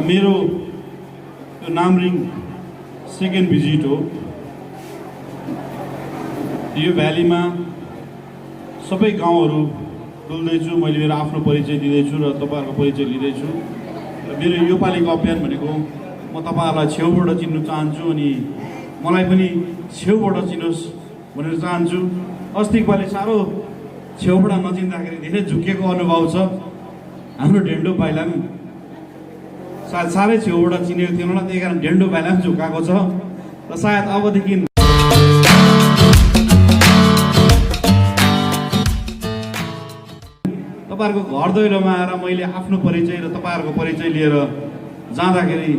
मेरो Namring second visit हो। यो भ्यालीमा सबै गाउँहरू डुल्दैछु, मैले मेरो आफ्नो परिचय दिँदैछु र तपाईँहरूको परिचय लिँदैछु। र मेरो योपालिको अभियान भनेको म तपाईँहरूलाई छेउबाट चिन्नु चाहन्छु अनि मलाई पनि छेउबाट चिनोस् भनेर चाहन्छु। अस्तिको पालि साह्रो छेउबाट नचिन्दाखेरि धेरै झुकेको अनुभव छ। हाम्रो ढेन्डो पाइला पनि सायद साह्रै छेउबाट चिनेको थिएन, त्यही कारण ढेन्डो पाइला पनि झुकाएको छ र सायद अबदेखि तपाईँहरूको घर दैलोमा आएर मैले आफ्नो परिचय र तपाईँहरूको परिचय लिएर जाँदाखेरि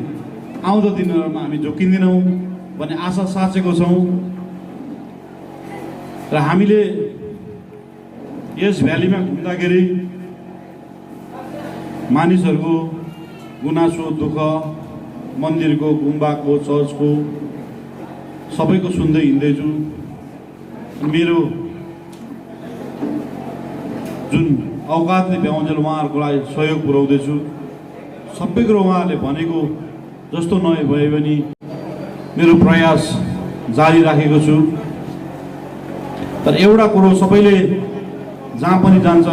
आउँदो दिनहरूमा हामी झुकिँदैनौँ भन्ने आशा साँचेको छौँ। र हामीले यस भ्यालीमा घुम्दाखेरि मानिसहरूको गुनासो दुःख, मन्दिरको, गुम्बाको, चर्चको सबैको सुन्दै हिँड्दैछु। मेरो जुन औकातले भ्याउन्जेल उहाँहरूको लागि सहयोग पुर्याउँदैछु। सबै कुरो उहाँहरूले भनेको जस्तो नभए पनि मेरो प्रयास जारी राखेको छु। तर एउटा कुरो सबैले जहाँ पनि जान्छ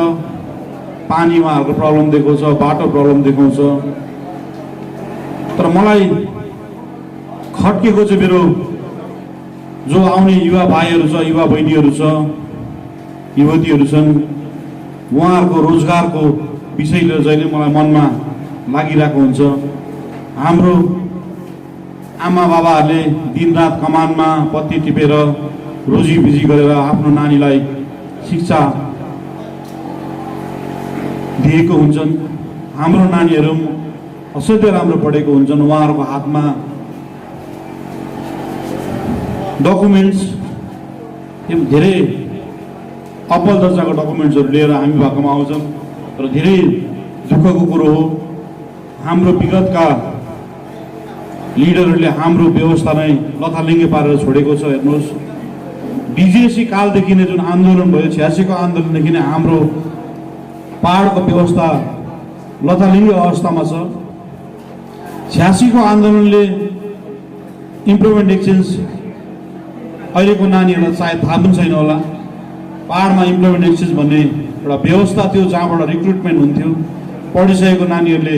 पानी उहाँहरूको प्रब्लम देखाउँछ, बाटो प्रब्लम देखाउँछ। तर मलाई खट्केको चाहिँ मेरो जो आउने युवा भाइहरू छ, युवा बहिनीहरू छ, युवतीहरू छन्, उहाँहरूको रोजगारको विषय लिएर जहिले मलाई मनमा लागिरहेको हुन्छ। हाम्रो आमा बाबाहरूले दिनरात कमानमा पत्ती टिपेर रोजीभिजी गरेर आफ्नो नानीलाई शिक्षा दिएको हुन्छन्। हाम्रो नानीहरू असाध्यै राम्रो पढेको हुन्छन्। उहाँहरूको हातमा डकुमेन्ट्स धेरै अब्बल दर्जाको डकुमेन्ट्सहरू लिएर हामी भएकोमा आउँछौँ। तर धेरै दुःखको कुरो हो, हाम्रो विगतका लिडरहरूले हाम्रो व्यवस्था नै लथालिङ्गे पारेर छोडेको छ। हेर्नुहोस्, बिजेसी कालदेखि नै जुन आन्दोलन भयो, 86 को आन्दोलनदेखि नै हाम्रो पहाडको व्यवस्था लथालिङ्गे अवस्थामा छ। 86 को आन्दोलनले इम्प्रुभमेन्ट एक्सचेन्ज अहिलेको नानीहरूलाई सायद थाहा पनि छैन होला। पहाडमा इम्प्लोइमेन्ट एक्सचेन्ज भन्ने एउटा व्यवस्था थियो जहाँबाट रिक्रुटमेन्ट हुन्थ्यो। पढिसकेको नानीहरूले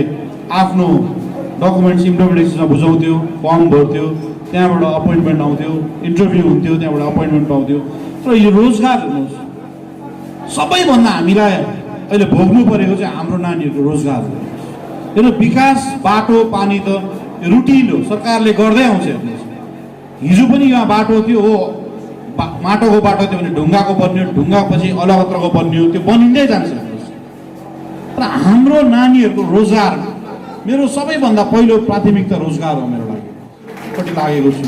आफ्नो डकुमेन्ट्स इम्प्लोइमेन्ट एक्सचेन्जमा बुझाउँथ्यो, फर्म भर्थ्यो, त्यहाँबाट अपोइन्टमेन्ट आउँथ्यो, इन्टरभ्यू हुन्थ्यो, त्यहाँबाट अपोइन्टमेन्ट पाउँथ्यो। र यो रोजगार हेर्नुहोस्, सबैभन्दा हामीलाई अहिले भोग्नु परेको चाहिँ हाम्रो नानीहरूको रोजगार हो। हेर्नु, विकास बाटो पानी त रुटिन हो, सरकारले गर्दै आउँछ। हेर्नुहोस्, हिजो पनि यहाँ बाटो थियो हो, माटोको बाटो थियो भने ढुङ्गाको बन्यो, ढुङ्गापछि अलगत्रको बन्यो, त्यो बनिँदै जान्छ। तर हाम्रो नानीहरूको रोजगार मेरो सबैभन्दा पहिलो प्राथमिकता रोजगार हो मेरो लागि, पट्टि लागेको छु।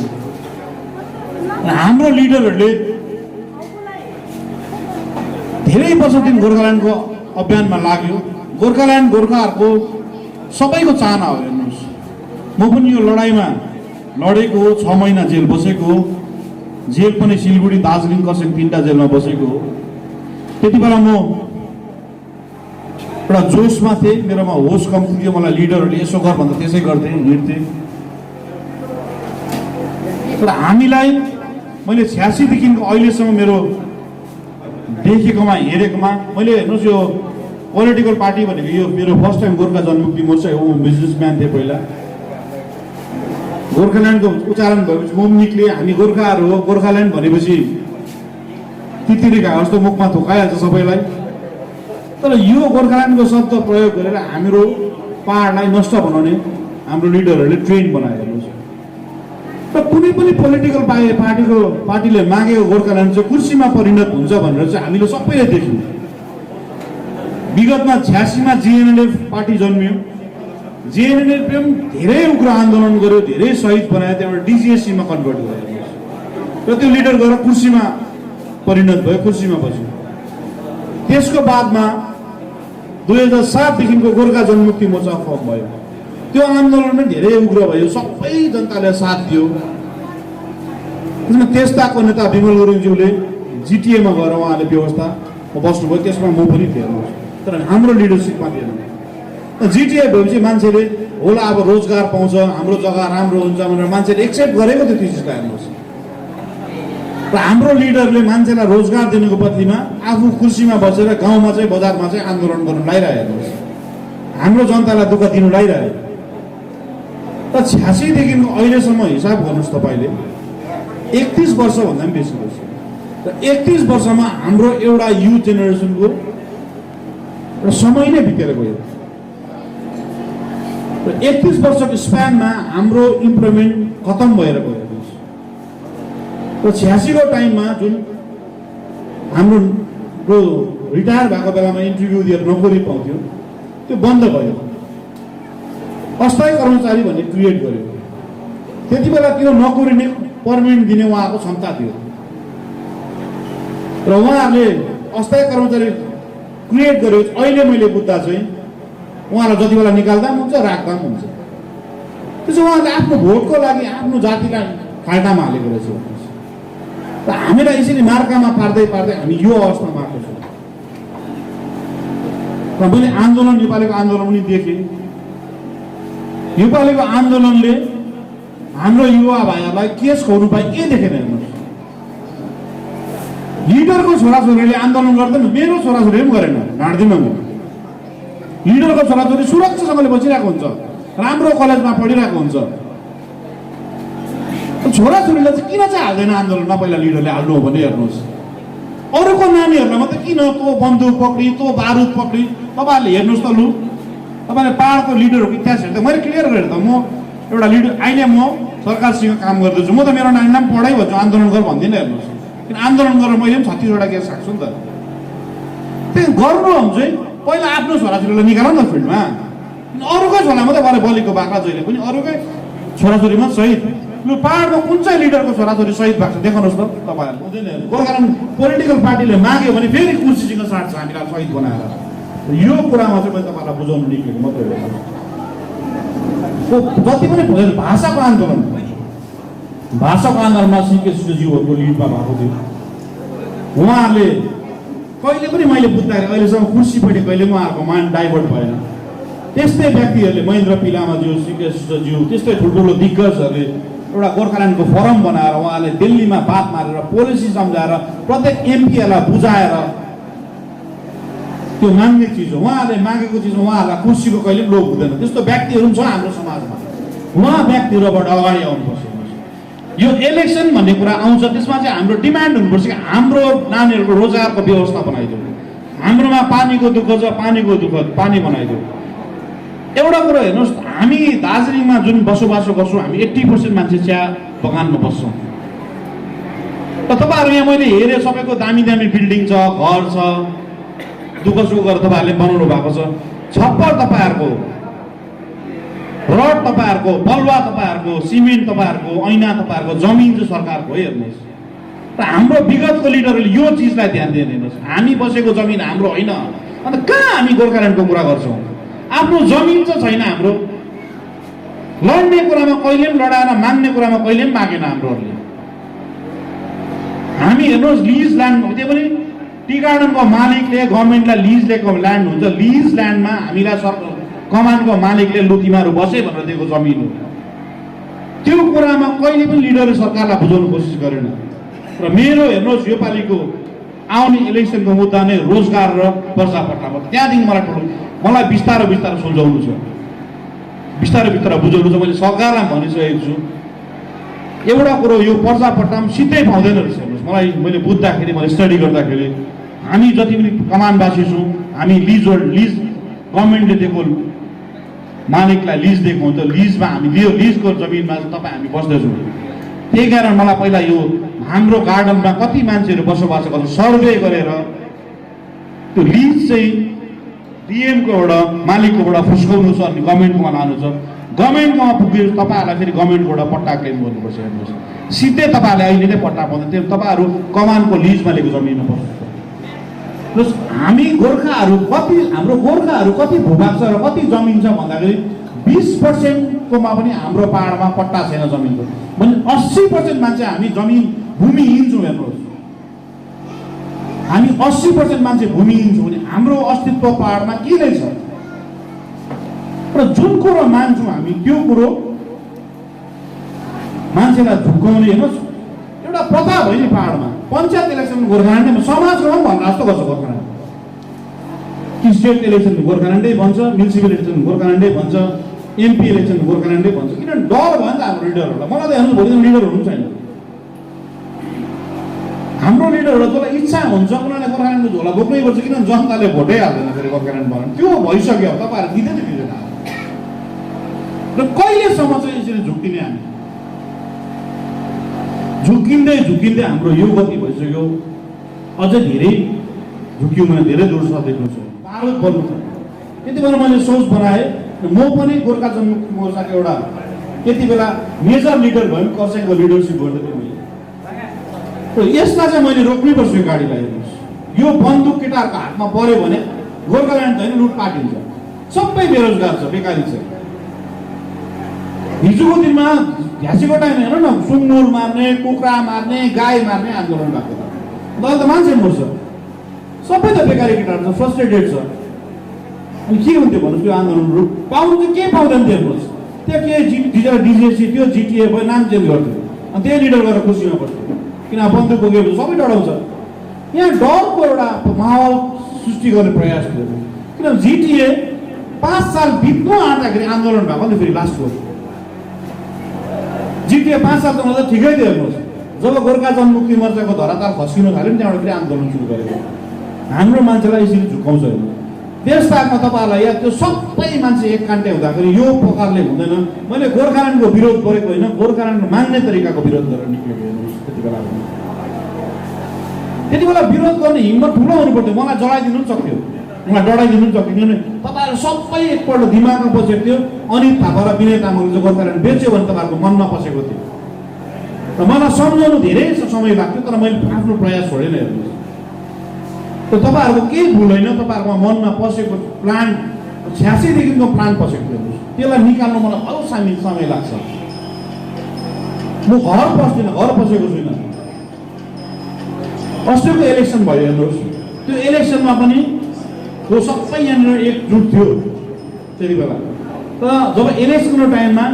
र हाम्रो लिडरहरूले धेरै वर्षदेखि गोर्खाल्यान्डको अभियानमा लाग्यो। गोर्खाल्यान्ड गोर्खाहरूको सबैको चाहना हो। हेर्नुहोस्, म पनि यो लडाइँमा लडेको हो, 6 महिना जेल बसेको हो। जेल पनि सिलगढी, दार्जिलिङ, खरसाङ 3टा जेलमा बसेको हो। त्यति बेला म एउटा जोसमा थिएँ, मेरोमा होस कम थियो। मलाई लिडरहरूले यसो गर भन्दा त्यसै गर्थेँ, हिँड्थेँ। तर हामीलाई मैले 86 देखिको अहिलेसम्म मेरो देखेकोमा, हेरेकोमा, मैले हेर्नुहोस्, यो पोलिटिकल पार्टी भनेको यो मेरो फर्स्ट टाइम गोर्खा जनमुक्ति मोर्चा हो। म बिजनेसम्यान थिएँ पहिला। गोर्खाल्यान्डको उच्चारण भएपछि मुम निक्ले, हामी गोर्खाहरू हो, गोर्खाल्यान्ड भनेपछि तितिरिका जस्तो मुखमा थोकाइहाल्छ सबैलाई। तर यो गोर्खाल्यान्डको शब्द प्रयोग गरेर हाम्रो पहाडलाई नष्ट बनाउने हाम्रो लिडरहरूले ट्रेन बनायो। हेर्नुहोस्, र कुनै पनि पोलिटिकल पार्टीले मागेको गोर्खाल्यान्ड चाहिँ कुर्सीमा परिणत हुन्छ भनेर चाहिँ हामीले सबैले देख्यौँ। विगतमा 86 मा जिएनएलएफ पार्टी जन्मियो। जिएनएलएफले पनि धेरै उग्र आन्दोलन गर्यो, धेरै शहीद बनायो, त्यहाँबाट डिजिएससीमा कन्भर्ट गर्यो र त्यो लिडर गएर कुर्सीमा परिणत भयो, कुर्सीमा बस्यो। त्यसको बादमा 2007 देखिको गोर्खा जनमुक्ति मोर्चा फर्म भयो। त्यो आन्दोलन पनि धेरै उग्र भयो, सबै जनताले साथ दियो। त्यसमा त्यस्ताको नेता विमल गुरुङज्यूले जिटिएमा गएर उहाँले व्यवस्था बस्नुभयो, त्यसमा म पनि थिएँ। तर हाम्रो लिडरसिपमा थिएन। जिटिए भएपछि मान्छेले होला अब रोजगार पाउँछ, हाम्रो जग्गा राम्रो हुन्छ भनेर मान्छेले एक्सेप्ट गरेको त्यो थिसिसलाई हेर्नुहोस्। र हाम्रो लिडरले मान्छेलाई रोजगार दिनुको बदलीमा आफू कुर्सीमा बसेर गाउँमा चाहिँ बजारमा चाहिँ आन्दोलन गर्नु लागिरह्यो हेर्नुहोस्। हाम्रो जनतालाई दुःख दिनु लागिरह्यो। त 86 देखिको अहिलेसम्म हिसाब गर्नुहोस् तपाईँले, 31 वर्षभन्दा पनि बेसी भइसक्यो। र 31 वर्षमा हाम्रो एउटा युथ जेनेरेसनको र समय नै बितेर गयो। र 31 वर्षको स्प्यानमा हाम्रो इम्प्लोइमेन्ट खतम भएर गयो। र 86 को टाइममा जुन हाम्रो रिटायर भएको बेलामा इन्टरभ्यू दिएर नोकरी पाउँथ्यो त्यो बन्द भयो। अस्थायी कर्मचारी भन्ने क्रिएट गर्यो। त्यति बेला त्यो नोकरी नै पर्मानेन्ट दिने उहाँको क्षमता थियो। र उहाँहरूले अस्थायी कर्मचारी क्रिएट गर्यो। अहिले मैले बुझ्दा चाहिँ उहाँलाई जति बेला निकाल्दा पनि हुन्छ, राख्दा पनि हुन्छ। त्यसो उहाँहरूले आफ्नो भोटको लागि आफ्नो जातिलाई खाल्टामा हालेको रहेछ। र हामीलाई यसरी मार्कामा पार्दै पार्दै हामी यो अवस्थामा आएको छौँ। र मैले आन्दोलन, नेपालीको आन्दोलन पनि देखेँ। नेपालीको आन्दोलनले हाम्रो युवा भाइहरूलाई केस खुवाउनु पाए के देखेन हेर्नुहोस्। लिडरको छोराछोरीले आन्दोलन गर्दैन, मेरो छोराछोरीले पनि गरेन, ढाँड्दिनँ म। लिडरको छोराछोरी सुरक्षासँगले बसिरहेको हुन्छ, राम्रो कलेजमा पढिरहेको हुन्छ। छोराछोरीलाई चाहिँ किन चाहिँ हाल्दैन आन्दोलनमा? पहिला लिडरले हाल्नु हो भने हेर्नुहोस्। अरूको नानीहरूलाई मात्रै किन तँ बन्दुक पक्री, तँ बारुद पक्री? तपाईँहरूले हेर्नुहोस् त, लु तपाईँले पाहाडको लिडरहरूको इतिहास हेर्दा मैले क्लियर गरेँ त। म एउटा लिडर अहिले म सरकारसँग काम गर्दैछु। म त मेरो नानीलाई पनि पढाइ भन्छु, आन्दोलन गर भन्दिनँ हेर्नुहोस्। किन आन्दोलन गरेर मैले पनि 36 वटा केस खाएको छु नि त। त्यही गर्नु हो चाहिँ पहिला आफ्नो छोराछोरीलाई निकाल न फिल्डमा। अरूकै छोरा मात्रै गरे बलिको बाख्रा जहिले पनि अरूकै छोराछोरीमा सहित। लु पाहाडमा कुन चाहिँ लिडरको छोराछोरी सहिद भएको छ देखाउनुहोस् त तपाईँहरू। हुँदैन। गोर्खाल्यान्ड पोलिटिकल पार्टीले माग्यो भने फेरि कुर्सीसँग साट्छ हामीलाई सहिद बनाएर। यो कुरामा चाहिँ मैले तपाईँलाई बुझाउनु निक्लेको मात्रै हो। जति पनि भाषाको आन्दोलन, भाषाको आन्दोलनमा सिकेशज्यूहरूको लिडमा भएको थियो। उहाँहरूले कहिले पनि मैले बुझ्दाखेरि अहिलेसम्म कुर्सीपट्टि कहिले उहाँहरूको माइन्ड डाइभर्ट भएन। त्यस्तै व्यक्तिहरूले महेन्द्र पिलामाज्यू, सिकेशज्यू, त्यस्तै ठुल्ठुलो दिग्गजहरूले एउटा गोर्खाल्यान्डको फोरम बनाएर उहाँले दिल्लीमा बात मारेर पोलिसी सम्झाएर प्रत्येक एमपीहरूलाई बुझाएर त्यो माग्ने चिज हो। उहाँहरूले मागेको चिज उहाँहरूलाई कुर्सीको कहिले पनि लोभ हुँदैन। त्यस्तो व्यक्तिहरू पनि छ हाम्रो समाजमा। उहाँ व्यक्तिहरूबाट अगाडि आउनुपर्छ। यो इलेक्सन भन्ने कुरा आउँछ, त्यसमा चाहिँ हाम्रो डिमान्ड हुनुपर्छ कि हाम्रो नानीहरूको रोजगारको व्यवस्था बनाइदिउँ। हाम्रोमा पानीको दुःख छ, पानी बनाइदिउँ। एउटा कुरो हेर्नुहोस्, हामी दार्जिलिङमा जुन बसोबासो गर्छौँ, हामी 80% मान्छे चिया बगानमा बस्छौँ। र तपाईँहरू यहाँ मैले हेरेँ सबैको दामी दामी बिल्डिङ छ, घर छ, दुःख सुख गरेर तपाईँहरूले बनाउनु भएको छ। छप्पर तपाईँहरूको, रड तपाईँहरूको, बलुवा तपाईँहरूको, सिमेन्ट तपाईँहरूको, ऐना तपाईँहरूको, जमिन चाहिँ सरकारको हो। हेर्नुहोस्, र हाम्रो विगतको लिडरहरूले यो चिजलाई ध्यान दिएन। हेर्नुहोस्, हामी बसेको जमिन हाम्रो होइन। अन्त कहाँ हामी गोर्खाल्यान्डको कुरा गर्छौँ? आफ्नो जमिन चाहिँ छैन हाम्रो। लड्ने कुरामा कहिले पनि लडाएन, माग्ने कुरामा कहिले पनि मागेन हाम्रोहरूले। हामी हेर्नुहोस्, लिज ल्यान्ड, त्यो पनि टी गार्डनको मालिकले गभर्मेन्टलाई लिज लिएको ल्यान्ड हुन्छ। लिज ल्यान्डमा हामीलाई कमानको मालिकले लु तिमीहरू बसे भनेर दिएको जमिन हो। त्यो कुरामा कहिले पनि लिडरले सरकारलाई बुझाउनु कोसिस गरेन। र मेरो हेर्नुहोस्, योपालिको आउने इलेक्सनको मुद्दा नै रोजगार र पर्जापट्टा हो। त्यहाँदेखि मलाई बिस्तारै बिस्तारै सुल्झाउनु छ, बिस्तारै बिस्तारै बुझाउनु छ। मैले सरकारलाई भनिसकेको छु एउटा कुरो, यो पर्जापट्टा पनि सिधै पाउँदैन रहेछ। हेर्नुहोस्, मैले बुझ्दाखेरि, मैले स्टडी गर्दाखेरि हामी जति पनि कमानवासी छौँ, हामी लिज गभर्मेन्टले दिएको मालिकलाई लिज दिएको हुन्छ। लिजमा हामी लिजको जमिनमा तपाईँ हामी बस्दैछौँ। त्यही कारण मलाई पहिला यो हाम्रो गार्डनमा कति मान्छेहरू बसोबासो गर्छ सर्वे गरेर त्यो लिज चाहिँ डिएमको एउटा मालिककोबाट फुस्काउनु छ अनि गभर्मेन्टकोमा लानु छ। गभर्मेन्टकोमा पुगेर तपाईँहरूलाई फेरि गभर्मेन्टबाट पट्टा क्लेम गर्नुपर्छ। हेर्नुहोस्, सिधै तपाईँहरूले अहिले नै पट्टा पाउँदैन, त्यो तपाईँहरू कमानको लिजमा लिएको जमिनमा बस्नुहुन्छ। हामी गोर्खाहरू कति, हाम्रो गोर्खाहरू कति भूभाग छ र कति जमिन छ भन्दाखेरि 20%कोमा पनि हाम्रो पाहाडमा पट्टा छैन जमिनको। भने 80% मान्छे हामी जमिन भूमिहीन छौँ। हेर्नुहोस्, हामी 80% मान्छे भूमिहीन छौँ भने हाम्रो अस्तित्व पाहाडमा के नै छ? र जुन कुरो मान्छौँ हामी त्यो कुरो मान्छेलाई झुक्काउने हेर्नुहोस् एउटा प्रथा भयो नि पहाडमा पञ्चायत इलेक्सन गोर्खाल्यान्डमा समाजको पनि भन्दा जस्तो गर्छ गोर्खाल्यान्ड कि स्टेट इलेक्सन गोर्खाल्यान्डै भन्छ म्युनिसिपल इलेक्सन गोर्खाल्यान्डै भन्छ एमपी इलेक्सन गोर्खाल्यान्डै भन्छ किनभने डर भयो नि त हाम्रो लिडरहरूलाई मलाई त हेर्नु भोलि लिडर हुनु छैन हाम्रो लिडरहरू जसलाई इच्छा हुन्छ उनीहरूले गोर्खाल्यान्डको झोला बोक्नै पर्छ किनभने जनताले भोटै हाल्दैन फेरि गोर्खाल्यान्ड बनाउनु त्यो भइसक्यो तपाईँहरू दिँदैन दिँदैन र कहिलेसम्म चाहिँ यसरी झुक्किने हामी झुक्किँदै झुक्किँदै हाम्रो यो गति भइसक्यो अझै धेरै झुक्क्यौँ भने धेरै दूर देख्नु छ पार्वत बन्नु छ त्यति बेला मैले सोच बनाएँ म पनि गोर्खा जनमुक्ति मोर्चाको एउटा त्यति बेला मेजर लिडर भयो कसैको लिडरसिप गर्दै थिएँ यसमा चाहिँ मैले रोक्नैपर्छ यो गाडीलाई हेर्नुहोस् यो बन्दुक केटाहरूको हातमा पऱ्यो भने गोर्खाल्यान्ड होइन लुटपाट हुन्छ सबै बेरोजगार छ बेकारी छ हिजोको दिनमा घ्यासीको टाइम हेर्नु न सुँगुर मार्ने कुखुरा मार्ने गाई मार्ने आन्दोलन भएको त अहिले त मान्छे मर्छ सबै त बेकारी केटाहरू छ फ्रस्ट्रेटेड छ अनि के हुन्थ्यो भन्नुहोस् त्यो आन्दोलनहरू पाउनु चाहिँ के पाउँदैन थियो हेर्नुहोस् त्यो के डिजिएसी त्यो जिटिए भयो नाम चेन्ज गर्थ्यो अनि त्यही लिडर गरेर खुसीमा पर्थ्यो किन बन्दुक बोकेको सबै डराउँछ यहाँ डरको एउटा माहौल सृष्टि गर्ने प्रयास थियो किनभने जिटिए 5 साल बित्नु आँट्दाखेरि आन्दोलन भएको नि फेरि लास्टको जिटिए 5 साल त मतलब ठिकै थियो हेर्नुहोस् जब गोर्खा जनमुक्ति मोर्चाको धराताल खस्किनु थाल्यो नि त्यहाँबाट फेरि आन्दोलन सुरु गरेको हाम्रो मान्छेलाई यसरी झुकाउँछ हेर्नु देशताकमा तपाईँहरूलाई या त्यो सबै मान्छे एक कान्टे हुँदाखेरि यो प्रकारले हुँदैन मैले गोर्खाल्यान्डको विरोध गरेको होइन गोर्खाल्यान्ड मान्ने तरिकाको विरोध गरेर निक्लेको हेर्नुहोस् त्यति बेला विरोध गर्ने हिम्मत ठुलो हुनु पर्थ्यो मलाई जडाइदिनु पनि सक्थ्यो मलाई डराइदिनु पनि सक्थ्यो किनभने तपाईँहरू सबै एकपल्ट दिमागमा पसेको थियो अनित थापा र विनय तामाङले चाहिँ गोर्खाल्यान्ड बेच्यो भने तपाईँहरूको मनमा पसेको थियो र मलाई सम्झाउनु धेरै समय लाग्थ्यो तर मैले आफ्नो प्रयास छोडेन हेर्नुहोस् त तपाईँहरूको केही भुल होइन तपाईँहरूको मनमा पसेको प्लान 86 देखिको प्लान पसेको थियो त्यसलाई निकाल्नु मलाई अरू समय लाग्छ म घर पस्दिनँ घर पसेको छुइनँ अस्तिको इलेक्सन भयो हेर्नुहोस् त्यो इलेक्सनमा पनि त्यो सबै यहाँनिर एकजुट थियो त्यति बेला तर जब इलेक्सनको टाइममा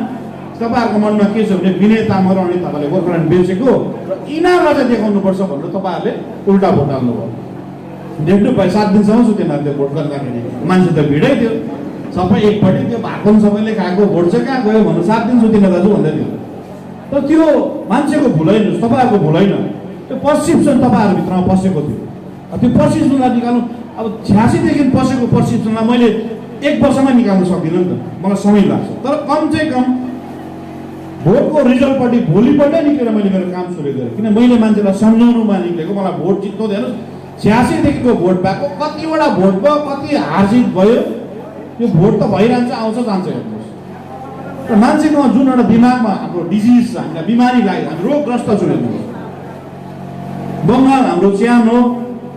तपाईँहरूको मनमा के छ भने विनय तामाङ र अनित थापाले गोर्खाल्यान्ड बेचेको र यिनीहरूलाई चाहिँ देखाउनुपर्छ भनेर तपाईँहरूले उल्टा भोट हाल्नुभयो देख्नु भयो 7 दिनसम्म सुतेन त्यो भोट गर्दाखेरि मान्छे त भिडै थियो सबै एकपट्टि त्यो भएको सबैले खाएको भोट चाहिँ कहाँ गयो भन्नु 7 दिन सुतिन दाजु भन्दै थियो तर त्यो मान्छेको भुल होइन तपाईँहरूको भुल होइन त्यो पर्सिप्सन तपाईँहरूभित्रमा पसेको थियो त्यो पर्सिप्सनलाई निकाल्नु अब 86 देखि पसेको पर्सिप्सनलाई मैले 1 वर्षमा निकाल्नु सक्दिनँ नि त मलाई समय लाग्छ तर कम चाहिँ कम भोटको रिजल्टपट्टि भोलिपल्टै निक्लेर मैले मेरो काम सुरु गरेँ किन मैले मान्छेलाई सम्झाउनुमा निक्लेको मलाई भोट जित्नु हेर्नुहोस् 86 देखिको भोट भएको कतिवटा भोट भयो कति हारजित भयो त्यो भोट त भइरहन्छ आउँछ जान्छ हेर्नुहोस् र मान्छेको जुन एउटा दिमागमा हाम्रो डिजिज छ हामीलाई बिमारी लाग्यो हामी रोगग्रस्त छु हेर्नुहोस् बङ्गाल हाम्रो च्यान हो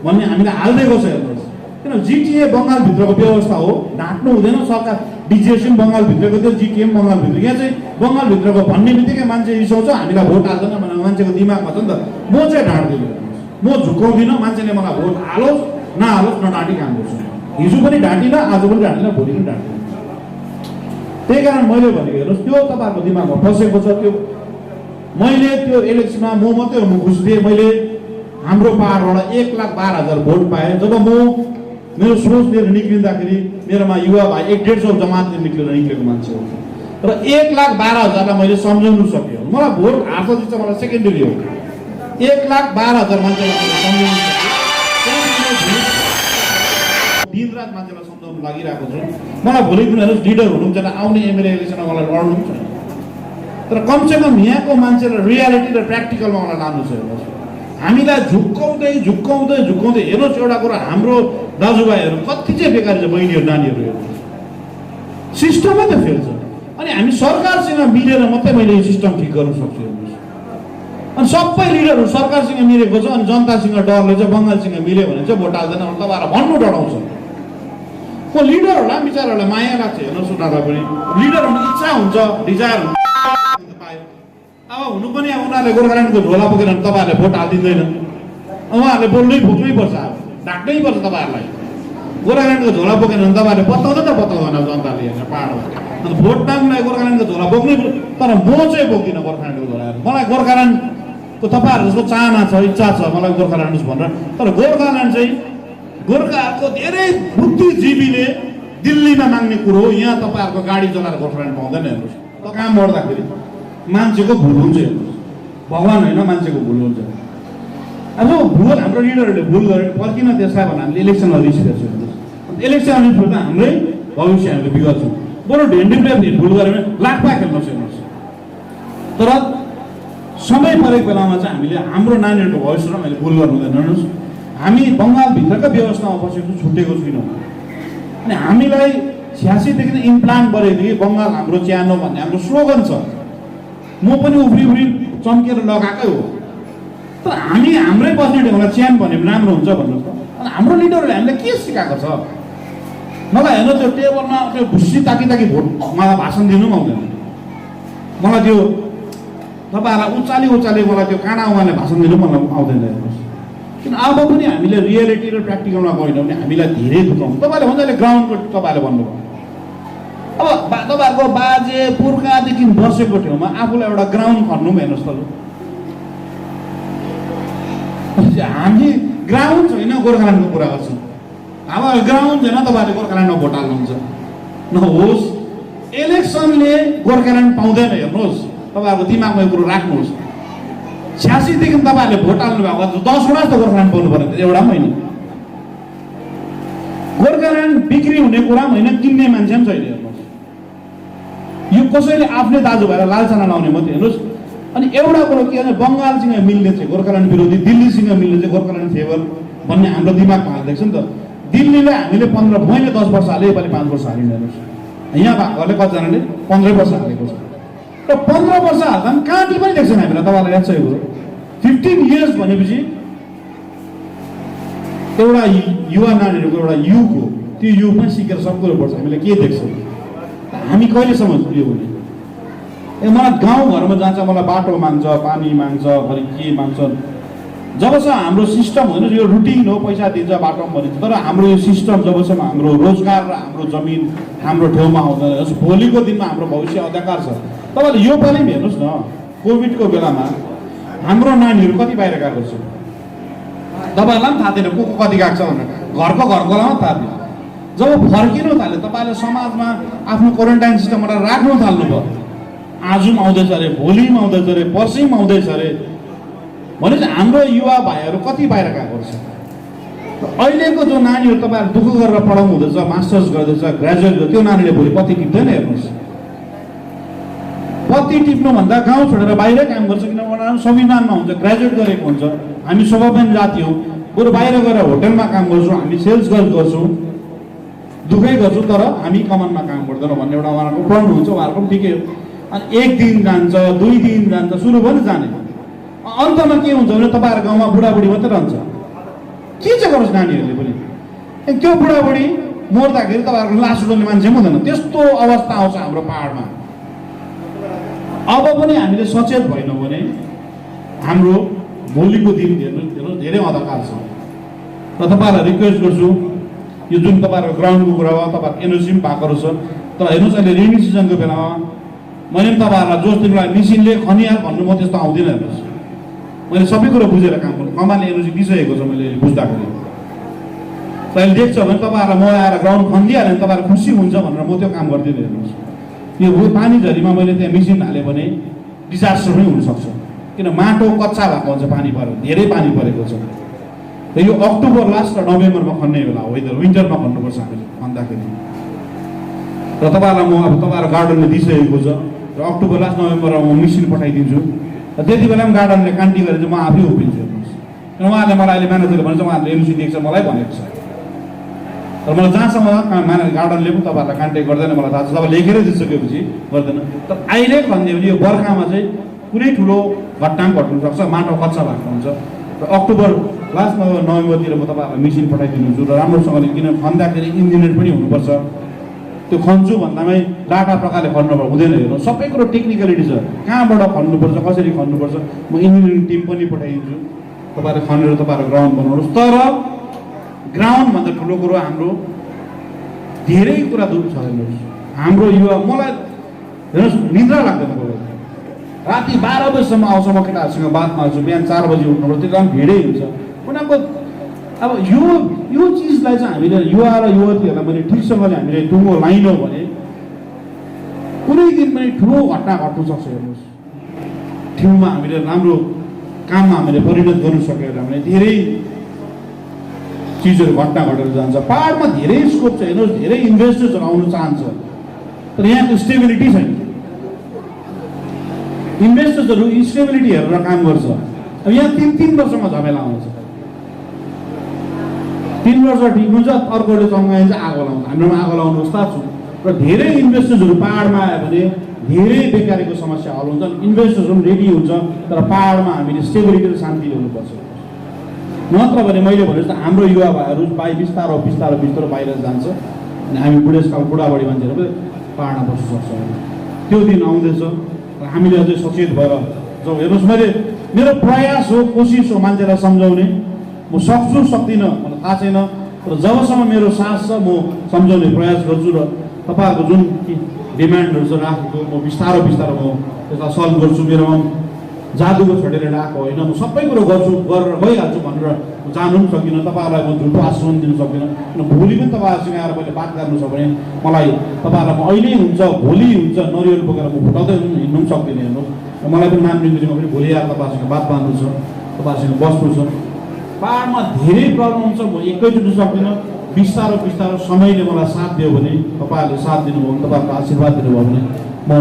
भन्ने हामीलाई हालिदिएको छ हेर्नुहोस् किन जिटिए बङ्गालभित्रको व्यवस्था हो ढाँट्नु हुँदैन सरकार डिजिएसी बङ्गालभित्रको थियो जिटिए बङ्गालभित्र यहाँ चाहिँ बङ्गालभित्रको भन्ने बित्तिकै मान्छे रिसाउँछ हामीलाई भोट हाल्दैन भनेर मान्छेको दिमागमा छ नि त म चाहिँ ढाँट्दिनँ म झुकाउँदिनँ मान्छेले मलाई भोट हालोस् नहालोस् नढाँटी काम गर्छु हिजो पनि ढाँटिनँ आज पनि ढाँटिनँ भोलि पनि ढाँटिनँ त्यही कारण मैले भनेको हेर्नुहोस् त्यो तपाईँहरूको दिमागमा फसेको छ त्यो मैले त्यो इलेक्सनमा म मात्रै हुनु खुसी थिएँ मैले हाम्रो पाहाडबाट 1,12,000 भोट पाएँ जब म मेरो सोच लिएर निक्लिँदाखेरि मेरोमा युवा भाइ 150 जमातले निक्लेको मान्छे हो र 1,12,000लाई मैले सम्झाउनु सकेँ मलाई भोट हार्छ जित्छ मलाई सेकेन्डरी हो 1,12,000 मान्छेलाई सम्झाउनु सकेँ दिनरात मान्छेलाई सम्झाउनु लागिरहेको छु मलाई भोलि दिन हेर्नुहोस् लिडर हुनुहुन्छ आउने एमएलए इलेक्सनमा मलाई लड्नु पनि छैन तर कमसेकम यहाँको मान्छेलाई रियालिटी र प्र्याक्टिकलमा मलाई लानु छ हेर्नुहोस् हामीलाई झुक्काउँदै झुक्काउँदै झुक्काउँदै हेर्नुहोस् एउटा कुरा हाम्रो दाजुभाइहरू कति चाहिँ बेकारी छ बहिनीहरू नानीहरू हेर्नुहोस् सिस्टमै त फेल छ अनि हामी सरकारसँग मिलेर मात्रै मैले यो सिस्टम ठिक गर्न सक्छु हेर्नुहोस् अनि सबै लिडरहरू सरकारसँग मिलेको छ अनि जनतासँग डरले चाहिँ बङ्गालसँग मिल्यो भने चाहिँ भोट हाल्दैन तपाईँहरूलाई भन्नु डराउँछ को लिडरहरूलाई विचारहरूलाई माया लाग्छ हेर्नुहोस् उनीहरूलाई पनि लिडरहरू इच्छा हुन्छ डिजायर हुन्छ अब हुनु पनि अब उनीहरूले गोर्खाल्यान्डको झोला बोकेर तपाईँहरूले भोट हालिदिँदैन उहाँहरूले बोल्नै भोग्नै पर्छ अब ढाक्नै पर्छ तपाईँहरूलाई गोर्खाल्यान्डको झोला बोकेन भने तपाईँहरूले बताउँदैन जनताले हेरेर पाहाडमा। अन्त भोट माग्नलाई गोर्खाल्यान्डको झोला बोक्नै, तर म चाहिँ बोक्दिनँ गोर्खाल्यान्डको झोलाहरू। मलाई गोर्खाल्यान्डको तपाईँहरू जस्तो चाहना छ, इच्छा छ मलाई गोर्खाल्यान्ड भनेर, तर गोर्खाल्यान्ड चाहिँ गोर्खाहरूको धेरै बुद्धिजीवीले दिल्लीमा माग्ने कुरो हो। यहाँ तपाईँहरूको गाडी चलाएर गोर्खाल्यान्ड पाउँदैन। हेर्नुहोस् त, काम बढ्दाखेरि मान्छेको भुल हुन्छ। हेर्नुहोस्, भगवान् होइन, मान्छेको भुल हुन्छ। अब भुल हाम्रो लिडरहरूले भुल गरे, फर्किन त्यसलाई भने हामीले इलेक्सनमा रिस्क हेर्छौँ। इलेक्सन रिस्क त हाम्रै भविष्य हामीले बिगार्छौँ। बरु ढेन्डीले भुल गऱ्यो भने लाखपा खेल्नुहोस्। हेर्नुहोस्, तर समय परेको बेलामा चाहिँ हामीले हाम्रो नानीहरूको भविष्यमा हामीले भुल गर्नु हुँदैन। हेर्नुहोस्, हामी बङ्गालभित्रका व्यवस्थामा बसेको छुटेको छैनौँ। अनि हामीलाई 86 देखि इम्प्लान्ट गरेदेखि बङ्गाल हाम्रो च्यानो भन्ने हाम्रो स्लोगन छ। म पनि उफ्री चम्केर लगाएकै हो। तर हामी हाम्रै बस्नेहरूलाई च्यान भन्यो भने राम्रो हुन्छ भन्नुहोस् त। अनि हाम्रो लिडरहरूले हामीलाई के सिकाएको छ? मलाई हेर्नु, त्यो टेबलमा त्यो भुस्सी ताकी भोट मलाई भाषण दिनु पनि आउँदैन। मलाई त्यो तपाईँहरूलाई उचाली मलाई त्यो काँडा उमाले भाषण दिनु मलाई आउँदैन। हेर्नुहोस्, किन अब पनि हामीले रियालिटी र प्र्याक्टिकलमा गएन भने हामीलाई धेरै दुखाउँछ। तपाईँले भन्छ अहिले ग्राउन्डको तपाईँले भन्नुभयो। अब तपाईँहरूको बाजे पुर्खादेखि बसेको ठाउँमा आफूलाई एउटा ग्राउन्ड खन्नु पनि हेर्नुहोस् त। हामी ग्राउन्ड छैन गोर्खाल्यान्डको कुरा गर्छौँ। अब ग्राउन्ड छैन तपाईँहरूले गोर्खाल्यान्डमा भोट हाल्नुहुन्छ नहोस्। इलेक्सनले गोर्खाल्यान्ड पाउँदैन। हेर्नुहोस्, तपाईँहरूको दिमागमा यो कुरो राख्नुहोस्। 86 देखि तपाईँहरूले भोट हाल्नु भएको 10वटा जस्तो गोर्खाल्यान्ड पाउनु पर्यो, एउटा पनि होइन। गोर्खाल्यान्ड बिक्री हुने कुरा पनि होइन, किन्ने मान्छे पनि छैन। हेर्नुहोस्, यो कसैले आफ्नै दाजु भएर लालसाना लाउने मात्रै। हेर्नुहोस्, अनि एउटा कुरो के भने बङ्गालसँग मिल्ने चाहिँ गोर्खाल्यान्ड विरोधी, दिल्लीसँग मिल्ने चाहिँ गोर्खाल्यान्ड फेभर भन्ने हाम्रो दिमागमा हालिदिएको छ नि त। दिल्लीलाई हामीले 15 मैले 10 वर्ष हालेँ, योपालि 5 वर्ष हालिन्। हेर्नुहोस्, यहाँ भएकोले कतिजनाले 15 वर्ष हालेको छ। र 15 वर्ष हाल्दा पनि काँटी पनि देख्छन् हामीलाई। तपाईँलाई याद छ यो कुरो? 15 इयर्स भनेपछि एउटा युवा नानीहरूको एउटा युग हो। त्यो युगमा सिकेर सब कुरो पर्छ। हामीले के देख्छौँ, हामी कहिलेसम्म यो भने मलाई गाउँघरमा जान्छ, मलाई बाटो माग्छ, पानी माग्छ, अनि के माग्छ। जबसम्म हाम्रो सिस्टम होइन, यो रुटिन हो, पैसा दिन्छ बाटोमा भनिन्छ, तर हाम्रो यो सिस्टम जबसम्म हाम्रो रोजगार र हाम्रो जमिन हाम्रो ठाउँमा आउँदैन, भोलिको दिनमा हाम्रो भविष्य अन्धकार छ। तपाईँले यो पालि पनि हेर्नुहोस् न, कोभिडको बेलामा हाम्रो नानीहरू कति बाहिर गएको छ तपाईँहरूलाई पनि थाहा थिएन को कति गएको छ भनेर। घरकोलाई पनि थाहा थियो। जब फर्किनु थाल्यो, तपाईँले समाजमा आफ्नो क्वारेन्टाइन सिस्टमबाट राख्नु थाल्नुभयो। आज पनि आउँदैछ अरे, भोलि पनि आउँदैछ अरे, पर्सि पनि आउँदैछ अरे भनेपछि हाम्रो युवा भाइहरू कति बाहिर गएको छ। अहिलेको जो नानीहरू तपाईँहरू दुःख गरेर पढाउनु हुँदैछ, मास्टर्स गर्दैछ, ग्रेजुएट गर्छ, त्यो नानीले भोलि पत्ती टिप्दैन। हेर्नुहोस्, पत्ती टिप्नुभन्दा गाउँ छोडेर बाहिरै काम गर्छ, किनभने उनीहरू संविधानमा हुन्छ, ग्रेजुएट गरेको हुन्छ। हामी स्वभावमान जाति हौँ, बरु बाहिर गएर होटलमा काम गर्छौँ, हामी सेल्स गर्ल गर्छौँ, दुःखै गर्छौँ, तर हामी कमानमा काम गर्दैनौँ भन्ने एउटा उहाँहरूको पढ्नु हुन्छ। उहाँहरूको पनि ठिकै हो। अनि 1 दिन जान्छ, 2 दिन जान्छ, सुरु पनि जाने। अन्तमा के हुन्छ भने तपाईँहरू गाउँमा बुढाबुढी मात्रै रहन्छ। के चाहिँ गरोस् नानीहरूले पनि? त्यो बुढाबुढी मर्दाखेरि तपाईँहरूको लास उठाउने मान्छे पनि हुँदैन। त्यस्तो अवस्था आउँछ हाम्रो पाहाडमा। अब पनि हामीले सचेत भएनौँ भने हाम्रो भोलिको दिन हेर्नु धेरै अन्धकार छ। र तपाईँहरूलाई रिक्वेस्ट गर्छु, यो जुन तपाईँहरूको ग्राउन्डको कुरा हो, तपाईँहरूको एनओसी पनि भएको रहेछ, तर हेर्नुहोस् अहिले रेनी सिजनको बेलामा मैले पनि तपाईँहरूलाई जोस दिनुलाई मिसिनले खनिहाल भन्नु म त्यस्तो आउँदिनँ। हेर्नुहोस्, मैले सबै कुरो बुझेर काम गर्नु, कमानले एनओसी दिइसकेको छ मैले बुझ्दाखेरि। अहिले देख्छ भने तपाईँहरूलाई म आएर ग्राउन्ड खनिदिइहालेँ भने तपाईँहरू खुसी हुन्छ भनेर म त्यो काम गर्दिनँ। हेर्नुहोस्, यो पानी झरीमा मैले त्यहाँ मिसिन हालेँ भने डिजास्टर पनि हुनसक्छ, किन माटो कच्चा भएको हुन्छ, पानी परेको धेरै पानी परेको छ। र यो अक्टोबर लास्ट र नोभेम्बरमा खन्ने बेला हो, विन्टरमा खन्नुपर्छ हामीले खन्दाखेरि। र तपाईँहरूलाई म अब तपाईँहरू गार्डनले दिइसकेको छ, र अक्टोबर लास्ट नोभेम्बरमा म मिसिन पठाइदिन्छु। र त्यति बेला पनि गार्डनले कान्टी गरेर चाहिँ म आफै उभिन्छु। हेर्नुहोस्, किन उहाँहरूले मलाई अहिले म्यानेजरले भन्छ उहाँहरूले एनओसी दिएको छ, मलाई भनेको छ। तर मलाई जहाँसम्म गार्डनले पनि तपाईँहरूलाई कन्ट्याक्ट गर्दैन मलाई थाहा छ, तपाईँ लेखेरै दिइसकेपछि गर्दैन। तर अहिले भनिदियो भने यो बर्खामा चाहिँ कुनै ठुलो घटना घट्नु सक्छ, माटो कच्चा भएको हुन्छ। र अक्टोबर लास्ट नोभेम्बरतिर म तपाईँहरूलाई मिसिन पठाइदिन्छु। र राम्रोसँगले, किन खन्दाखेरि इन्जिनियर पनि हुनुपर्छ, त्यो खन्छु भन्दामै डाटा प्रकारले खन्नु हुँदैन। हेर्नु, सबै कुरो टेक्निकलिटी छ, कहाँबाट खन्नुपर्छ, कसरी खन्नुपर्छ। म इन्जिनियरिङ टिम पनि पठाइदिन्छु, तपाईँहरूले खनेर तपाईँहरू ग्राउन्ड बनाउनुहोस्। तर ग्राउन्डभन्दा ठुलो कुरो हाम्रो धेरै कुरा दुःख छ हेर्नुहोस् हाम्रो युवा मलाई हेर्नुहोस् निद्रा लाग्दैन मलाई राति 12 बजीसम्म आउँछ म केटाहरूसँग बात मार्छु बिहान 4 बजी उठ्नु त्यो काम भिडै हुन्छ उनीहरूको अब यो चिजलाई चाहिँ हामीले युवा र युवतीहरूलाई मैले ठिकसँगले हामीले टुङ्गो लाइनौँ भने कुनै दिन पनि ठुलो घटना घट्नु सक्छ हेर्नुहोस् ठाउँमा हामीले राम्रो काममा हामीले परिणत गर्नु सक्यो भने धेरै चिजहरू घटना घटेर जान्छ पहाडमा धेरै स्कोप छ हेर्नुहोस् धेरै इन्भेस्टर्सहरू आउनु चाहन्छ तर यहाँको स्टेबिलिटी छैन इन्भेस्टर्सहरू स्टेबिलिटी हेरेर काम गर्छ अब यहाँ 3 वर्षमा झमेला आउँछ 3 वर्ष ठिक हुन्छ अर्कोले चङ्गाइन्छ आगो लाउँछ हाम्रोमा आगो लाउनु जस्ता छु र धेरै इन्भेस्टर्सहरू पहाडमा आयो भने धेरै बेकारीको समस्या हल हुन्छ इन्भेस्टर्सहरू पनि रेडी हुन्छ तर पहाडमा हामीले स्टेबिलिटी र शान्ति ल्याउनुपर्छ नत्र भने मैले भने जस्तो हाम्रो युवा भाइहरू बिस्तारो बाहिर जान्छ अनि हामी बुढेसकाल बुढाबुढी मान्छेहरू पनि पहाडमा बस्न सक्छौँ त्यो दिन आउँदैछ र हामीले अझै सचेत भएर जाउँ हेर्नुहोस् मेरो प्रयास हो कोसिस हो मान्छेलाई सम्झाउने म सक्छु सक्दिनँ मलाई थाहा छैन तर जबसम्म मेरो सास छ म सम्झाउने प्रयास गर्छु र तपाईँहरूको जुन डिमान्डहरू छ राखेको म बिस्तारो म त्यसलाई सल्भ गर्छु मेरोमा जादुको छोडेर ल्याएको होइन म सबै कुरो गर्छु गरेर गइहाल्छु भनेर जानु पनि सकिनँ तपाईँहरूलाई म झुटो आश्वासन दिन सक्दिनँ किन भोलि पनि तपाईँहरूसँग आएर मैले बात गर्नु छ भने मलाई तपाईँहरूलाई म अहिले हुन्छ भोलि हुन्छ नरिवल बोकेर म फुटाउँदै हिँड्नु पनि सक्दिनँ हेर्नुहोस् र मलाई पनि मानबिन्दुमा पनि भोलि आएर तपाईँहरूसँग बात मार्नु छ तपाईँहरूसँग बस्नु छ पहाडमा धेरै प्रब्लम हुन्छ म एकैचोटि सक्दिनँ बिस्तारो समयले मलाई साथ दियो भने तपाईँहरूले साथ दिनुभयो भने तपाईँहरूको आशीर्वाद दिनुभयो भने म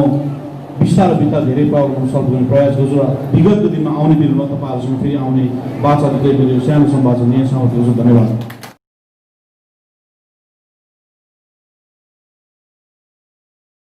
बिस्तारो धेरै प्रब्लम सल्भ गर्ने प्रयास गर्छु र विगतको दिनमा आउने दिनमा तपाईँहरूसँग फेरि आउने बाचा दिँदै मेरो सानो सम्वाद यहीँ समाप्त गर्छु धन्यवाद